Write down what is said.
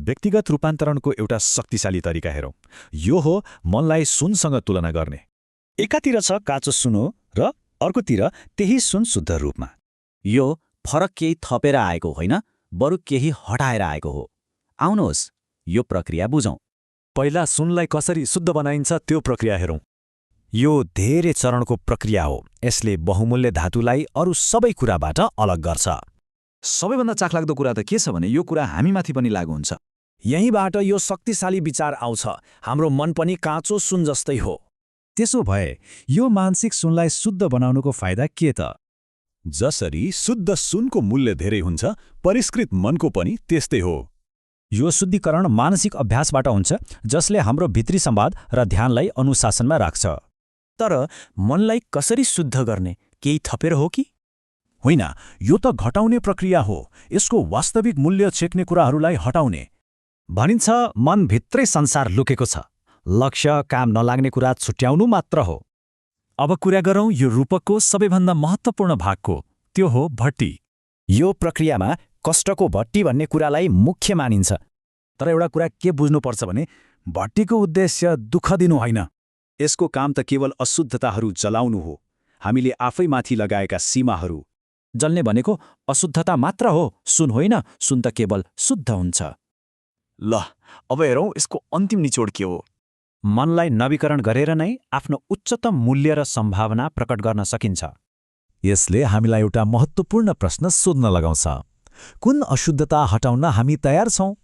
व्यक्तिगत रूपान्तरणको एउटा शक्तिशाली तरिका हेरौँ। यो हो मनलाई सुनसँग तुलना गर्ने। एकातिर छ काँचो सुन हो र अर्कोतिर त्यही सुन शुद्ध रूपमा। यो फरक केही थपेर आएको होइन, बरु केही हटाएर आएको हो। आउनुहोस् यो प्रक्रिया बुझौँ। पहिला सुनलाई कसरी शुद्ध बनाइन्छ त्यो प्रक्रिया हेरौँ। यो धेरै चरणको प्रक्रिया हो। यसले बहुमूल्य धातुलाई अरू सबै कुराबाट अलग गर्छ। सबैभन्दा चाखलाग्दो कुरा त के छ भने यो कुरा हामीमाथि पनि लागू हुन्छ। यहीँबाट यो शक्तिशाली विचार आउँछ, हाम्रो मन पनि काँचो सुन जस्तै हो। त्यसो भए यो मानसिक सुनलाई शुद्ध बनाउनुको फाइदा के त? जसरी शुद्ध सुनको मूल्य धेरै हुन्छ, परिष्कृत मनको पनि त्यस्तै हो। यो शुद्धिकरण मानसिक अभ्यासबाट हुन्छ, जसले हाम्रो भित्री संवाद र ध्यानलाई अनुशासनमा राख्छ। तर मनलाई कसरी शुद्ध गर्ने? केही थपेर हो कि? होइन, यो त घटाउने प्रक्रिया हो। यसको वास्तविक मूल्य छेक्ने कुराहरूलाई हटाउने। भनिन्छ मनभित्रै संसार लुकेको छ, लक्ष्य काम नलाग्ने कुरा छुट्याउनु मात्र हो। अब कुरा गरौँ यो रूपकको सबैभन्दा महत्त्वपूर्ण भागको, त्यो हो भट्टी। यो प्रक्रियामा कष्टको भट्टी भन्ने कुरालाई मुख्य मानिन्छ। तर एउटा कुरा के बुझ्नुपर्छ भने भट्टीको उद्देश्य दुःख दिनु होइन। यसको काम त केवल अशुद्धताहरू जलाउनु हो, हामीले आफैमाथि लगाएका सीमाहरू। जल्ने भनेको अशुद्धता मात्र हो, सुन होइन। सुन त केवल शुद्ध हुन्छ। ल अब हेरौँ यसको अन्तिम निचोड के हो। मनलाई नवीकरण गरेर नै आफ्नो उच्चतम मूल्य र सम्भावना प्रकट गर्न सकिन्छ। यसले हामीलाई एउटा महत्त्वपूर्ण प्रश्न सोध्न लगाउँछ। कुन अशुद्धता हटाउन हामी तयार छौँ?